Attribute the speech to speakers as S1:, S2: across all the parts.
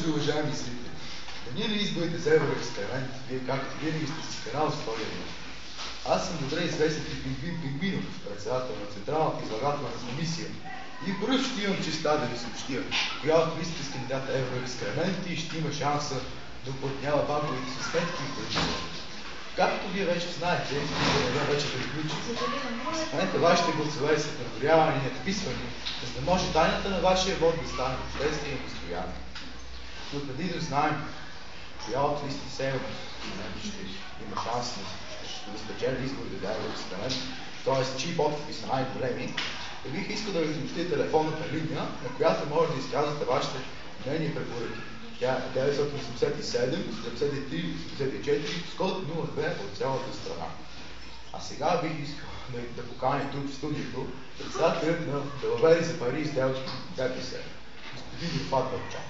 S1: вечер, уважаеми зрители. Ние ли изборите за Евроексперимент, вие както винаги сте си канал с втория ми. Аз съм добре известен Пингвин Пингвинов, председател на Централната излагателна комисия. И първо ще имам честа да ви съобщя, коя от листите с кандидата Евроексперименти ще има шанса да уплътнява банковите си сметки и парички. Както вие вече знаете, изборът вече приключи. В момента вашите гласове са преброявани и надписвани, за да може тайната на вашия вод да стане обществено достояние. Но преди да знаем коя от листи Северно ще има шанс да спечели изборите за Евроексперимент, т.е. чии подписи са най-големи, бих искал да ви съобщя телефонната линия, на която може да изказвате вашите мнения и препоръки. Тя е 987 73 84 с код 02 от цялата страна. А сега бих искал да поканя тук в студиото председателят на Далавери за пари и сделки ДПС, господин Рифат Бърчан.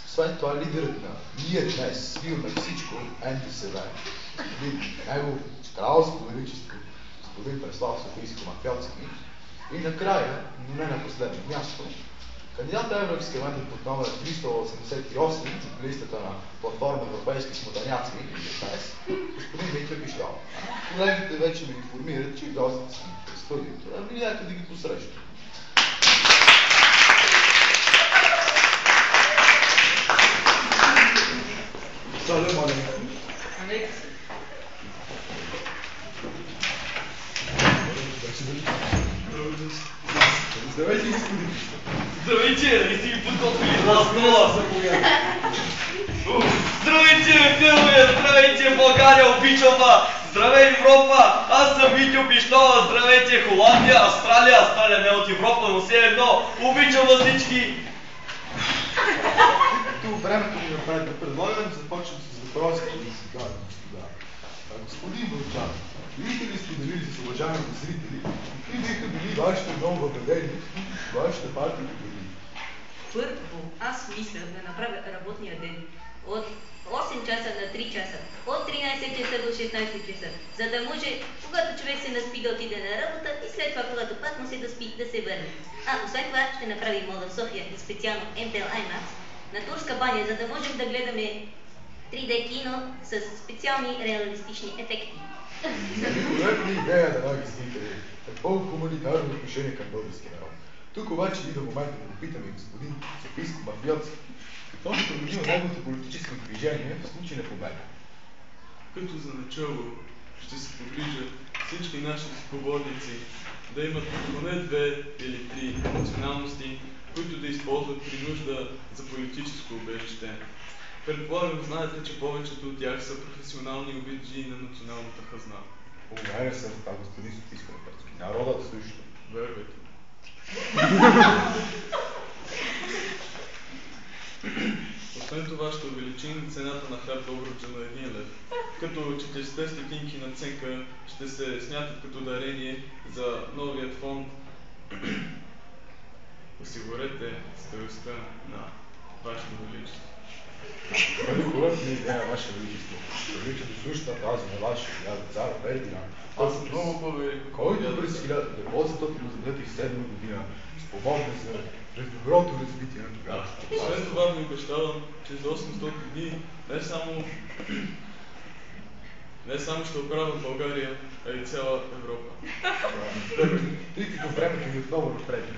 S1: Освен това, лидерът на Ние днес свиваме всичко НДСВ, него кралско величество, господин Преслав Софийско-Мафиотски. И накрая, но не на последно място, кандидат Евроексперимент под номер 388 от листата на платформа Европейски смотаняци, господин Митя Пищал. Колегите вече ме информират, че гостите си в студиото, а видяхте да ги посрещат. Салем алейкум. Здравейте, господин.
S2: Здравейте, не си ми подготвили два стола. Здравейте, филме, здравейте, България, обичам ва. Здравей, Европа, аз съм Витю Пищова. Здравейте, Холандия, Австралия не от Европа, но все едно. Обичам ва всички.
S1: Ето времето ми напред да предлагам да започнем с въпросите и сега, господа. Господин Вълчан, бихте ли споделили с уважаемите зрители и биха били вашите много въведени в вашата партия победи?
S3: Първо, аз мисля да направя работния ден от 8 часа на 3 часа, от 13 часа до 16 часа, за да може, когато човек се наспи да отиде на работа и след това, когато пак му се доспи, да се върне. Освен това ще направим мода в София и специално MTL IMAX на Турска баня, за да можем да гледаме 3D кино с специални реалистични ефекти.
S1: Великолепна идея, драги зрители. Какво хуманитарно отношение към българския народ. Тук обаче идва момента да попитаме господин Софийско-Мафиотски. Какво ще променило неговото политическо движение в случай на победа?
S4: Като за начало ще се погрижат всички наши спогодници да имат поне 2 или 3 националности, които да използват при нужда за политическо убежище. Предполагам, знаете, че повечето от тях са професионални обиджи на националната хазна.
S1: Уверен съм в това, господин Софийско-Мафиотски. Народът също.
S4: Вервайте. Освен това ще увеличим цената на хляб Добруджа на 1 лев, като 40 стотинки надценка ще се смятат като дарение за новият фонд. Осигурете стоеността на Вашето Величество.
S1: Великолепна идея, Ваше Величество. Величе да слушате тази на Вашия цар Фердинанд.
S4: Аз съм много по-велик.
S1: Който през 1887 година спомогна за доброто развитие на тогава.
S4: Освен това ви обещавам, че за 800 дни не само ще оправям България, а и цяла Европа.
S1: Тъй като времето ни отново напредне,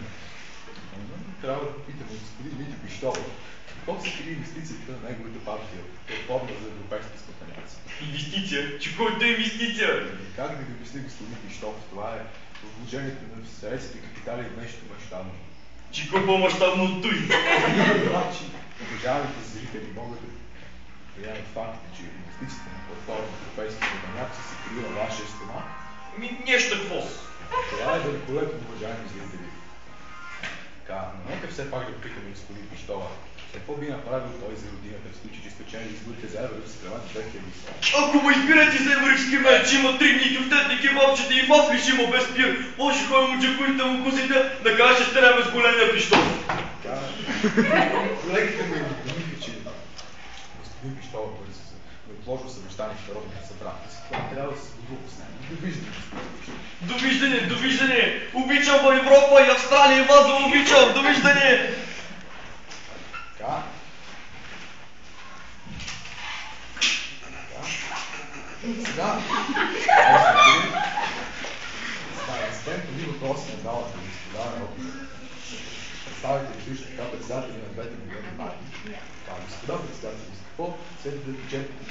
S1: трябва да попитаме господин Митю Пищова, какво се крие инвестицията на неговата партия, платформа за европейски спотаняци.
S2: Инвестиция? Че който е инвестиция?
S1: Как да ви обясни, господин Пищов, това е вложението на средства и капитали в нещо мащабно.
S2: Че по-мащабно от той?
S1: Значи, уважаемите зрители могат да приемат факта, че инвестицията на платформа за европейски спотаняци се крие на вашия стена.
S2: Нещо какво?
S1: Това е великолепно, уважаеми зрители. Така, но нека все пак да питаме господин Пищова. Какво би направил той за родината в случай, че спечели изборите за Евроексперимент 2007?
S2: Ако ме избирате за Евроексперимент, че има 3 дни кюфтетники, мопчета и мафли ще има без пир, може хой му джакуите му кузите, да каже ще стряме с големия Пищов.
S1: Колегите ме обвиниха, че господин Пищова бързо за неотложно съвещание в Народното събрание. Това трябва да се сбудува с него. Довиждане, господин Пищов.
S2: Довиждане, довиждане! Обичам в Европа и Австралия и вас да обичам! Довиждане!
S1: Така. сега, студент преди въпроси на залата и господа народни представители, вижте така председатели на двете големи партии, господа председатели, с какво следва да бюджетите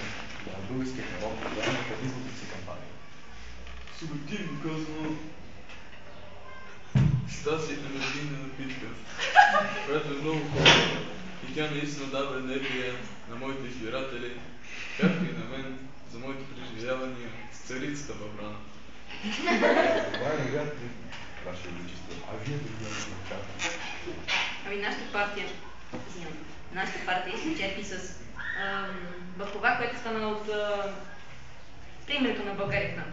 S1: на българския народ по време на предизборната си кампания?
S4: Субективно казано, с тази енергийна напитка, която е много хубава и тя наистина дава енергия на моите избиратели, както и на мен, за моите преживявания с царицата във Врана.
S1: Това е невероятно, Ваше Величество. А вие да ви очаквате?
S3: Ами нашата партия се черпи с това, което стана от примерето на България к нам.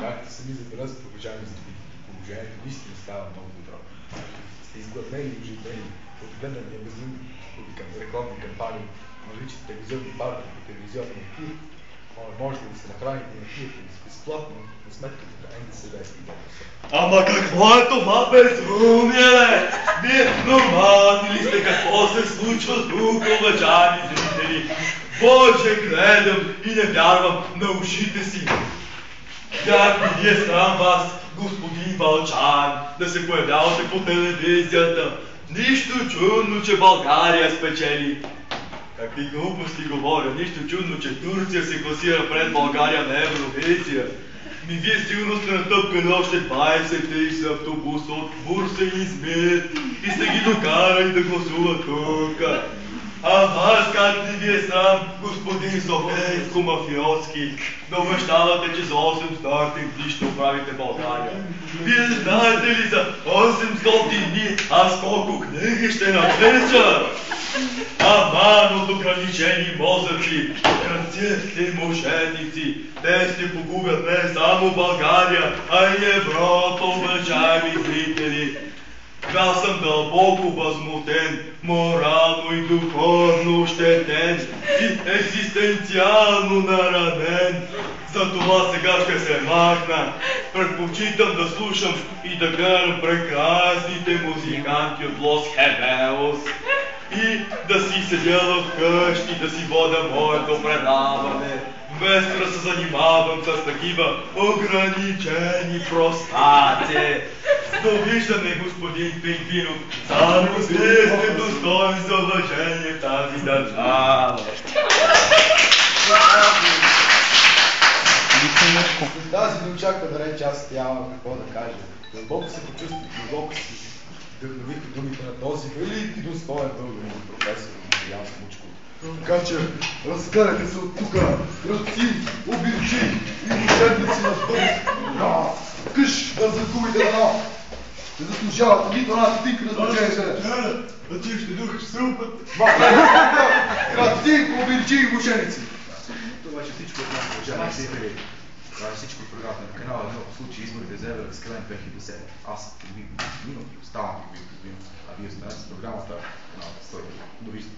S1: Както сами забелязвате, уважаеми зрители, положението наистина става много добро. Сте изгладнели и оживени от гледания безумни рекламни кампании, различни телевизионни барби и телевизионни ефир. Можете да се нахраните и напиете безплатно на сметката на НДСВ и ДПС.
S2: Ама какво е това безумие, бе? Вие нормални ли сте? Какво се случва тук, уважаеми зрители? Боже, гледам и не вярвам на ушите си. Как ми ви е срам вас, господин Вълчан, да се появявате по телевизията? Нищо чудно, че България спечели. Какви глупости говоря, нищо чудно, че Турция се класира пред България на Евровизия. Вие сигурно сте натъпкали още 20 автобуса от Бурса и Измир и сте ги докарали да гласуват тук. А вас как ли ви е срам, господин Софейско-мафиотски, да обещавате, че за 800 дни ще оправите България? Вие знаете ли за 800 дни аз колко книги ще напиша? Аман от ограничени мозъци, крадците мошенници, те ще погубят не само България, а и Европа, уважаеми зрители. Аз съм дълбоко възмутен, морално и духовно ощетен и екзистенциално наранен. Затова сега ще се махна. Предпочитам да слушам и да гледам прекрасните музиканти от Лос Хебелос и да си седя вкъщи, да си вода моето предаване, вместо да се занимавам с такива ограничени простаци. Довиждане, господин Пингвинов, само вие сте достоен за уважение в тази държава.
S1: С тази неочаквана реч аз нямам какво да кажа. Дълбоко се почувствах, дълбоко си вдъхнових думите на този велик и достоен българин професор Ян Смучков. Така че разгледайте се от тука, крадци, обирчи и мошенници на бърз. Къш да загубите едно. Не заслужавате нито една стотинка на значение.
S4: А ти ще духаш срупът.
S1: Крадци, обирчи и мошенници. Това е всичко от нас, уважаеми зрители. Това е всичко от програмата на канала 1 в случай изборите за Евровизия 2007. Аз съм Пингвин и оставам Пингвин. А вие останете с програмата на каналата 100. Довиждане.